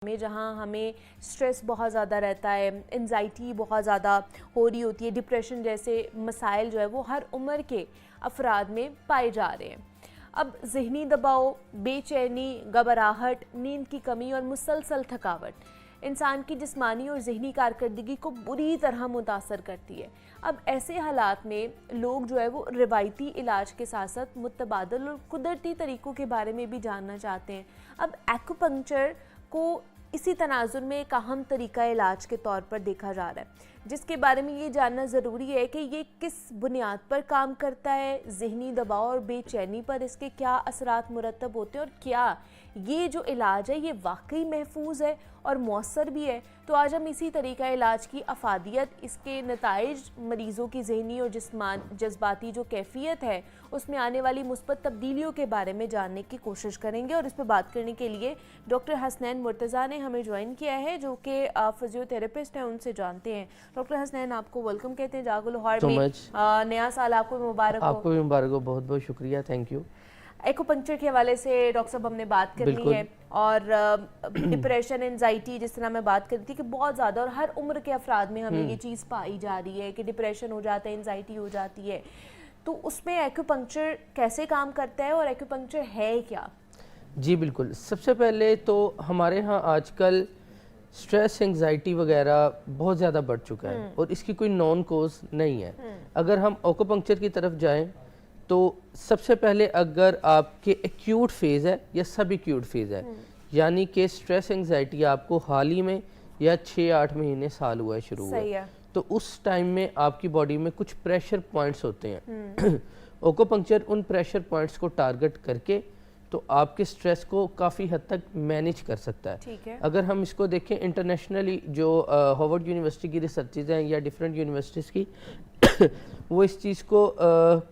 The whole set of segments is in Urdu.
میں جہاں ہمیں سٹریس بہت زیادہ رہتا ہے، انزائٹی بہت زیادہ ہو رہی ہوتی ہے، ڈپریشن جیسے مسائل جو ہے وہ ہر عمر کے افراد میں پائے جا رہے ہیں۔ اب ذہنی دباؤ، بے چینی، گھبراہٹ، نیند کی کمی اور مسلسل تھکاوٹ انسان کی جسمانی اور ذہنی کارکردگی کو بری طرح متاثر کرتی ہے۔ اب ایسے حالات میں لوگ جو ہے وہ روایتی علاج کے ساتھ ساتھ متبادل اور قدرتی طریقوں کے بارے میں بھی جاننا چاہتے ہیں۔ اب ایکوپنکچر کو اسی تناظر میں ایک اہم طریقہ علاج کے طور پر دیکھا جا رہا ہے، جس کے بارے میں یہ جاننا ضروری ہے کہ یہ کس بنیاد پر کام کرتا ہے، ذہنی دباؤ اور بے چینی پر اس کے کیا اثرات مرتب ہوتے ہیں، اور کیا یہ جو علاج ہے یہ واقعی محفوظ ہے اور مؤثر بھی ہے۔ تو آج ہم اسی طریقہ علاج کی افادیت، اس کے نتائج، مریضوں کی ذہنی اور جذباتی جو کیفیت ہے اس میں آنے والی مثبت تبدیلیوں کے بارے میں جاننے کی کوشش کریں گے، اور اس پہ بات کرنے کے لیے ڈاکٹر حسنین مرتضیٰ نے ہمیں جوائن کیا ہے، جو کہ فزیو تھراپسٹ ہیں، ان سے جانتے ہیں۔ ڈاکٹر حسنین، آپ کو ویلکم کہتے ہیں جاگو لاہور میں۔ نیا سال آپ کو مبارک ہو۔ آپ کو بھی مبارک ہو، بہت بہت شکریہ، تھینک یو۔ ایکوپنکچر کے حوالے سے ڈاکٹر صاحب ہم نے بات کرنی ہے، اور ڈپریشن، انزائٹی، جس طرح میں بات کرتی تھی کہ بہت زیادہ اور ہر عمر کے افراد میں ہمیں یہ چیز پائی جا رہی ہے کہ ڈپریشن ہو جاتا ہے، انزائٹی ہو جاتی ہے۔ تو اس میں ایکوپنکچر کیسے کام کرتا ہے اور ایکوپنکچر ہے کیا؟ جی بالکل، سب سے پہلے تو ہمارے ہاں آج کل سٹریس، انگزائٹی وغیرہ بہت زیادہ بڑھ چکا ہے، اور اس کی کوئی نون کوز نہیں ہے۔ اگر ہم ایکوپنکچر کی طرف جائیں تو سب سے پہلے اگر آپ کے ایکیوٹ فیز ہے یا سب ایکیوٹ فیز ہے، یعنی کہ سٹریس انگزائٹی آپ کو حال ہی میں یا 6-8 مہینے سال ہوا ہے شروع ہوا، تو اس ٹائم میں آپ کی باڈی میں کچھ پریشر پوائنٹس ہوتے ہیں۔ ایکوپنکچر ان پریشر پوائنٹس کو ٹارگٹ کر کے تو آپ کے سٹریس کو کافی حد تک مینیج کر سکتا ہے۔ اگر ہم اس کو دیکھیں انٹرنیشنلی، جو ہارورڈ یونیورسٹی کی ریسرچز ہیں یا ڈیفرنٹ یونیورسٹیز کی، وہ اس چیز کو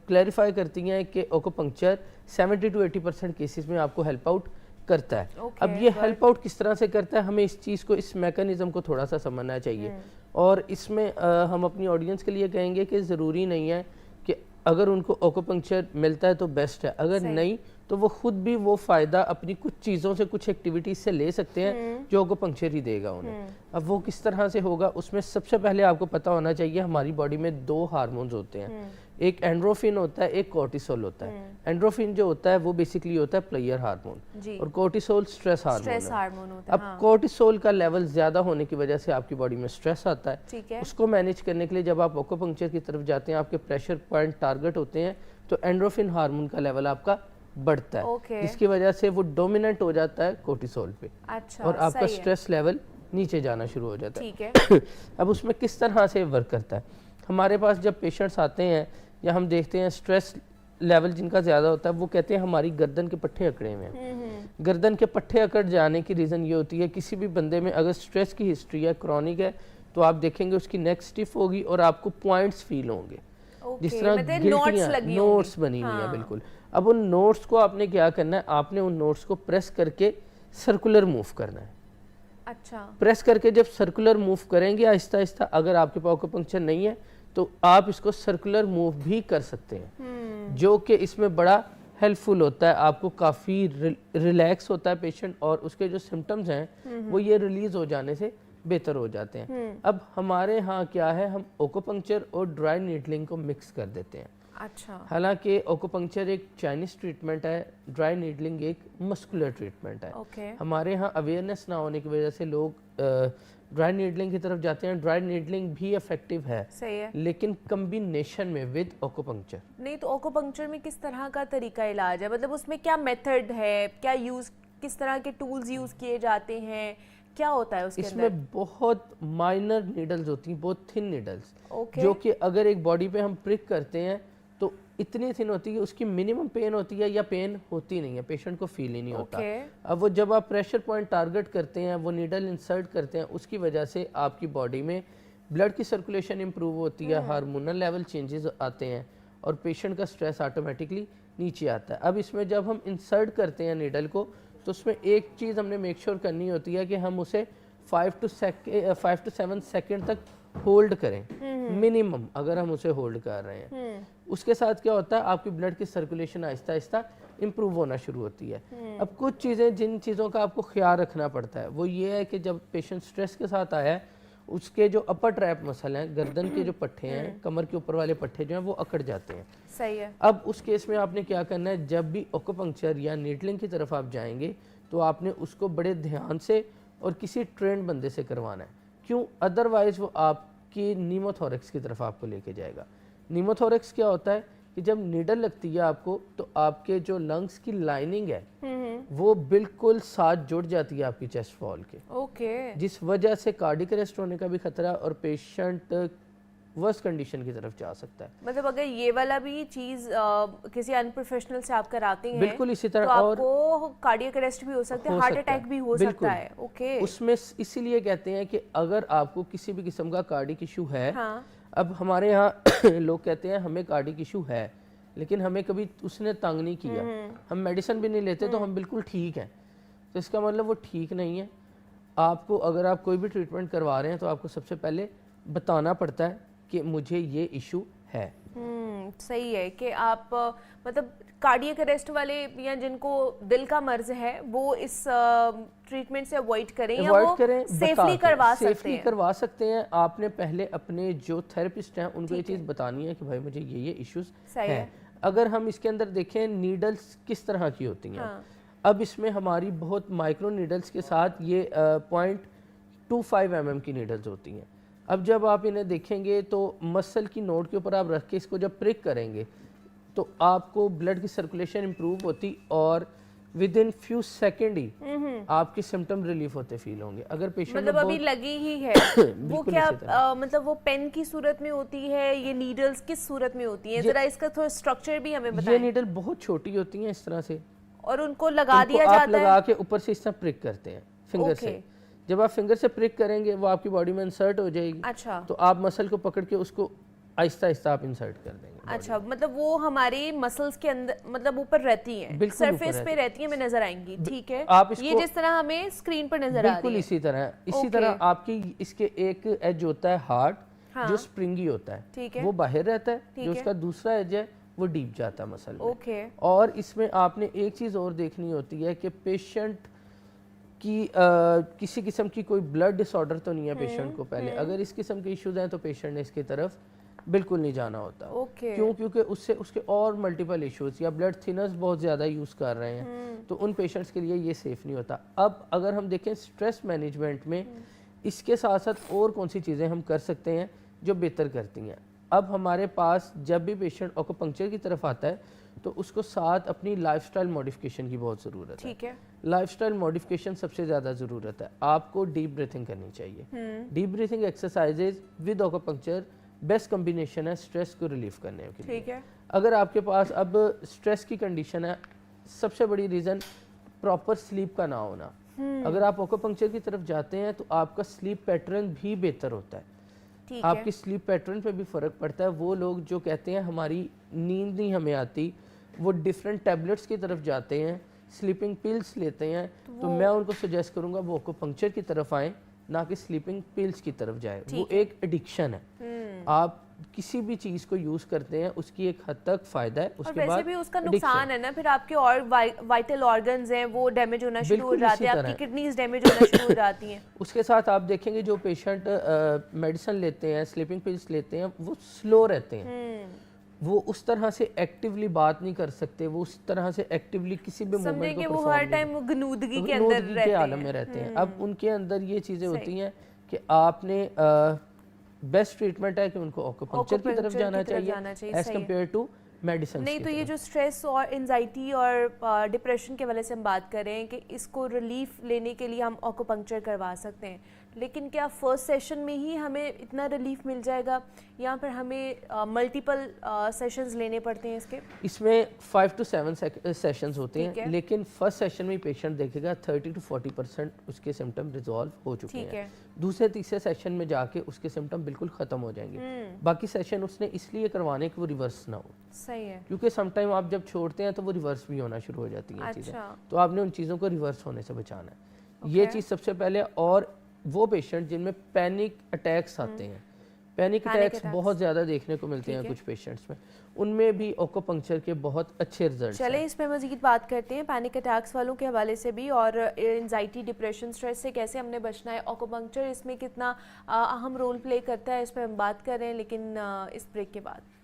کلیریفائی کرتی ہیں کہ ایکوپنکچر 70-80% کیسز میں آپ کو ہیلپ آؤٹ کرتا ہے۔ اب یہ ہیلپ آؤٹ کس طرح سے کرتا ہے، ہمیں اس چیز کو، اس میکانزم کو تھوڑا سا سمجھنا چاہیے، اور اس میں ہم اپنی آڈینس کے لیے کہیں گے کہ ضروری نہیں ہے کہ اگر ان کو ایکوپنکچر ملتا ہے تو بیسٹ ہے، اگر نہیں تو وہ خود بھی وہ فائدہ اپنی کچھ چیزوں سے، کچھ ایکٹیویٹیز سے لے سکتے ہیں جو ایکوپنکچر ہی دے گا انہیں۔ اب وہ کس طرح سے ہوگا، اس میں سب سے پہلے آپ کو پتہ ہونا چاہیے ہماری باڈی میں 2 ہارمونز ہوتے ہیں، ایک اینڈروفن ہوتا ہے، ایک کورٹیسول ہوتا ہے۔ اینڈروفن جو ہوتا ہے وہ بیسیکلی ہوتا ہے پلیئر ہارمون، اور کورٹیسول سٹریس ہارمون ہوتا ہے۔ اب کورٹیسول کا لیول زیادہ ہونے کی وجہ سے آپ کی باڈی میں سٹریس آتا ہے، اس کو مینیج کرنے کے لیے جب آپ ایکوپنکچر کی طرف جاتے ہیں، آپ کے پریشر پوائنٹ ٹارگٹ ہوتے ہیں، تو اینڈروفن ہارمون کا لیول آپ کا بڑھتا ہے، جس کی وجہ سے وہ ڈومیننٹ ہو جاتا ہے کورٹیسول پہ، اور آپ کا سٹریس لیول نیچے جانا شروع ہو جاتا ہے۔ اب اس میں کس طرح سے ورک کرتا ہے، ہمارے پاس جب پیشنٹس آتے ہیں یا ہم دیکھتے ہیں سٹریس لیول جن کا زیادہ ہوتا ہے، وہ کہتے ہیں ہماری گردن کے پٹھے اکڑے ہوئے ہیں۔ گردن کے پٹھے اکڑ جانے کی ریزن یہ ہوتی ہے، کسی بھی بندے میں اگر سٹریس کی ہسٹری ہے، کرونک ہے، تو آپ دیکھیں گے اس کی نیک سٹف ہوگی اور آپ کو پوائنٹس فیل ہوں گے، جس طرح گلٹیاں، نوٹس بنی ہوئی ہیں بالکل۔ اب ان نوٹس کو آپ نے کیا کرنا ہے، آپ نے ان نوٹس کو پریس کر کے سرکولر موو کرنا ہے۔ اچھا، پریس کر کے جب سرکولر موو کریں گے آہستہ آہستہ، اگر آپ کے پاس ایکوپنکچر نہیں ہے تو آپ اس کو سرکولر موو بھی کر سکتے ہیں، جو کہ اس میں بڑا ہیلپ فل ہوتا ہے، آپ کو کافی ریلیکس ہوتا ہے پیشنٹ، اور اس کے جو سمٹمز ہیں وہ یہ ریلیز ہو جانے سے بہتر ہو جاتے ہیں۔ اب ہمارے ہاں کیا ہے، ہم ایکوپنکچر اور ڈرائی نیڈلنگ کو مکس کر دیتے ہیں۔ اچھا، حالانکہ ایکوپنکچر ایک چائنیز ٹریٹمنٹ ہے، ڈرائی نیڈلنگ ایک مسکولر ٹریٹمنٹ ہے۔ ہمارے ہاں اویئرنیس نہ ہونے کی وجہ سے لوگ ڈرائی نیڈلنگ کی طرف جاتے ہیں۔ ڈرائی نیڈلنگ بھی افیکٹو ہے، لیکن کمبینیشن میں ود ایکوپنکچر۔ نہیں تو ایکوپنکچر میں کس طرح کا طریقہ علاج ہے، مطلب اس میں کیا میتھڈ ہے، کیا کس طرح کے ٹولز یوز کیے جاتے ہیں، کیا ہوتا ہے اس کے اندر؟ اس میں بہت مائنر نیڈلز ہوتی ہیں، بہت تھن نیڈلز، جو کہ اگر ایک باڈی پہ ہم پرک کرتے ہیں تو اتنی تھن ہوتی ہے، اس کی منیمم پین ہوتی ہے یا پین ہوتی نہیں ہے، پیشنٹ کو فیل ہی نہیں ہوتا۔ اب وہ جب آپ پریشر پوائنٹ ٹارگٹ کرتے ہیں، وہ نیڈل انسرٹ کرتے ہیں، اس کی وجہ سے آپ کی باڈی میں بلڈ کی سرکولیشن امپروو ہوتی ہے، ہارمونل لیول چینجز آتے ہیں، اور پیشنٹ کا سٹریس آٹومیٹکلی نیچے آتا ہے۔ اب اس میں جب ہم انسرٹ کرتے ہیں نیڈل کو، تو اس میں ایک چیز ہم نے میک شور کرنی ہوتی ہے کہ ہم اسے 5 to 7 سیکنڈ تک ہولڈ کریں منیمم، اگر ہم اسے ہولڈ کر رہے ہیں اس کے ساتھ کیا ہوتا ہے آپ کی بلڈ کی سرکولیشن آہستہ آہستہ امپروو ہونا شروع ہوتی ہے. اب کچھ چیزیں جن چیزوں کا آپ کو خیال رکھنا پڑتا ہے وہ یہ ہے کہ جب پیشنٹ سٹریس کے ساتھ آیا ہے اس کے جو اپر ٹریپ مسل ہیں، گردن کے جو پٹھے ہیں، کمر کے اوپر والے پٹھے جو ہیں وہ اکڑ جاتے ہیں. صحیح ہے. اب اس کیس میں آپ نے کیا کرنا ہے، جب بھی اوکوپنکچر یا نیڈلنگ کی طرف آپ جائیں گے تو آپ نے اس کو بڑے دھیان سے اور کسی ٹرینڈ بندے سے کروانا ہے. کیوں؟ ادروائز وہ آپ کی نیموتھوریکس کی طرف آپ کو لے کے جائے گا. نیموتھوریکس کیا ہوتا ہے کہ جب نیڈل لگتی ہے آپ کو تو آپ کے جو لنگس کی لائننگ ہے وہ بالکل ساتھ جڑ جاتی ہے آپ کی چیسٹ وال کے، اوکے، جس وجہ سے کارڈیک اریسٹ ہونے کا بھی خطرہ اور پیشنٹ ورس کنڈیشن کی طرف جا سکتا ہے. مطلب اگر یہ والا بھی چیز کسی ان پروفیشنل سے آپ کراتے ہیں بالکل اسی طرح، تو آپ اور کو کارڈیک اریسٹ بھی ہو سکتا ہے، ہارٹ اٹیک بھی ہو سکتا ہے. اوکے، اس میں اسی لیے کہتے ہیں کہ اگر آپ کو کسی بھی قسم کا کارڈیک ایشو ہے، اب ہمارے ہاں لوگ کہتے ہیں ہمیں کارڈیک ایشو ہے لیکن ہمیں کبھی اس نے تنگ نہیں کیا، ہم میڈیسن بھی نہیں لیتے تو ہم بالکل ٹھیک ہیں. تو اس کا مطلب وہ ٹھیک نہیں ہے. آپ کو اگر آپ کوئی بھی ٹریٹمنٹ کروا رہے ہیں تو آپ کو سب سے پہلے بتانا پڑتا ہے کہ مجھے یہ ایشو ہے. صحیح ہے کہ آپ مطلب کارڈیک اریسٹ والے یا جن کو دل کا مرض ہے وہ اس ٹریٹمنٹ سے اوائڈ کریں یا وہ سیفلی کروا سکتے ہیں. آپ نے پہلے اپنے جو تھراپسٹ ہیں ان کو یہ چیز بتانی ہے کہ بھائی مجھے یہ ایشوز ہیں. اگر ہم اس کے اندر دیکھیں نیڈلز کس طرح کی ہوتی ہیں، اب اس میں ہماری بہت مائکرو نیڈلز کے ساتھ یہ 0.25 mm کی نیڈلز ہوتی ہیں. اب جب آپ انہیں دیکھیں گے تو مسل کی نوڈ کے اوپر آپ رکھ کے اس کو جب پرک کریں گے تو آپ کو بلڈ کی سرکولیشن امپروو ہوتی اور ود ان فیو سیکنڈ ہی آپ کی سمٹم ریلیف ہوتے فیل ہوں گے. اگر پیشنٹ مطلب ابھی لگی ہی ہے وہ کیا مطلب وہ پین کی صورت میں ہوتی ہے، یہ نیڈلز کس صورت میں ہوتی ہیں؟ ذرا اس کا تھوڑا سٹرکچر بھی ہمیں بتائیں. یہ نیڈل بہت چھوٹی ہوتی ہیں اس طرح سے اور ان کو لگا دیا آپ جاتا ہے، لگا کے اوپر سے اس طرح پرک کرتے ہیں فنگر سے. جب آپ فنگر سے پرک کریں گے وہ آپ کی باڈی میں انسرٹ ہو جائے گی. اچھا، تو آپ مسل کو پکڑ کے اس کو آہستہ آہستہ آپ انسرٹ کر دیں گے. اچھا، مطلب وہ ہمارے مسلز کے اندر مطلب اوپر رہتی ہیں، سرفیس پہ رہتی ہیں، ہمیں نظر آئیں گی. ٹھیک ہے، یہ جس طرح ہمیں اسکرین پر نظر آ رہی ہے بالکل اسی طرح آپ کی اس کے ایک ایج ہوتا ہے ہارٹ جو سپرنگی ہوتا ہے، وہ باہر رہتا ہے، جو اس کا دوسرا ایج ہے وہ ڈیپ جاتا ہے مسل میں. اور اس میں آپ نے ایک چیز اور دیکھنی ہوتی ہے کہ پیشنٹ کی کسی قسم کی کوئی بلڈ ڈس آرڈر تو نہیں ہے پیشنٹ کو. پہلے اگر اس قسم کے ایشوز ہیں تو پیشنٹ نے اس کی طرف بالکل نہیں جانا ہوتا. کیوں؟ کیونکہ اس سے اس کے اور ملٹیپل ایشوز، یا بلڈ تھنرز بہت زیادہ یوز کر رہے ہیں تو ان پیشنٹس کے لیے یہ سیف نہیں ہوتا. اب اگر ہم دیکھیں سٹریس مینجمنٹ میں اس کے ساتھ ساتھ اور کون سی چیزیں ہم کر سکتے ہیں جو بہتر کرتی ہیں. اب ہمارے پاس جب بھی پیشنٹ اوکوپنکچر کی طرف آتا ہے تو اس کو ساتھ اپنی لائف سٹائل موڈیفیکیشن کی بہت ضرورت ہے. لائف سٹائل موڈیفیکیشن سب سے زیادہ ضرورت ہے. آپ کو ڈیپ بریتھنگ کرنی چاہیے. Deep breathing exercises with acupuncture best combination ہے سٹریس کو ریلیف کرنے کے لیے. اگر آپ کے پاس اب سٹریس کی کنڈیشن ہے، سب سے بڑی ریزن پراپر سلیپ کا نہ ہونا. اگر آپ اوکوپنکچر کی طرف جاتے ہیں تو آپ کا سلیپ پیٹرن بھی بہتر ہوتا ہے. آپ کی سلیپ پیٹرن پہ بھی فرق پڑتا ہے. وہ لوگ جو کہتے ہیں ہماری نیند نہیں ہمیں آتی، وہ ڈیفرنٹ ٹیبلٹس کی طرف جاتے ہیں، سلیپنگ پلس لیتے ہیں. تو میں ان کو سجیسٹ کروں گا وہ اوکوپنکچر کی طرف آئیں، نہ کہ سلیپنگ پلس کی طرف جائے. وہ ایک ایڈکشن ہے. آپ کسی بھی چیز کو یوز کرتے ہیں اس کی ایک حد تک فائدہ ہے، اس کے بعد بھی اس کا نقصان ہے نا. پھر آپ کے اور وائٹل آرگنز ہیں وہ ڈیمیج ہونا شروع ہو جاتے ہیں، آپ کی کڈنیز ڈیمیج ہونا شروع ہو جاتی ہیں. اس کے ساتھ آپ دیکھیں گے جو پیشنٹ میڈیسن لیتے ہیں، سلیپنگ پلس لیتے ہیں، وہ سلو رہتے ہیں. وہ اس طرح سے ایکٹیولی بات نہیں کر سکتے، وہ اس طرح سے ایکٹیولی کسی بھی مومنٹ کو وہ ہر ٹائم گنودگی کے اندر کے عالم میں رہتے ہیں. اب ان کے اندر یہ چیزیں ہوتی ہیں کہ آپ نے بیسٹ ٹریٹمنٹ ہے کہ ان کو اوکوپنکچر کی طرف جانا چاہیے ایز کمپیئر ٹو میڈیسن. نہیں تو یہ جو سٹریس اور انزائٹی اور ڈپریشن کے والے سے ہم بات کر رہے ہیں کہ اس کو ریلیف لینے کے لیے ہم اوکوپنکچر کروا سکتے ہیں، لیکن کیا فرسٹ سیشن میں ہی ہمیں اتنا ریلیف مل جائے گا یا پھر ہمیں ملٹیپل سیشنز لینے پڑتے ہیں اس کے؟ اس میں 5 to 7 سیشنز ہوتے ہیں، لیکن فرسٹ سیشن میں پیشنٹ دیکھے گا 30 to 40% اس کے سمٹم ریزالو ہو چکے ہیں. دوسرے تیسرے سیشن میں جا کے اس کے سمٹم بالکل ختم ہو جائیں گے. باقی سیشن اس نے اس لیے کروانے کہ وہ ریورس نہ ہو. صحیح ہے، کیونکہ سم ٹائم آپ جب چھوڑتے ہیں تو وہ ریورس بھی ہونا شروع ہو جاتی ہیں چیزیں. تو آپ نے ان چیزوں کو ریورس ہونے سے بچانا ہے. یہ چیز سب سے پہلے. اور وہ پیشنٹ جن میں پینک اٹیکس آتے ہیں پینک اٹیکس بہت زیادہ دیکھنے کو ملتے ہیں کچھ پیشنٹس میں، ان میں بھی اوکوپنکچر کے بہت اچھے ریزلٹس ہیں۔ چلیں اس پہ مزید بات کرتے ہیں پینک اٹیکس والوں کے حوالے سے بھی، اور انزائٹی ڈپریشن اسٹریس سے کیسے ہم نے بچنا ہے، اوکوپنکچر اس میں کتنا اہم رول پلے کرتا ہے، اس پہ ہم بات کر رہے ہیں لیکن اس بریک کے بعد۔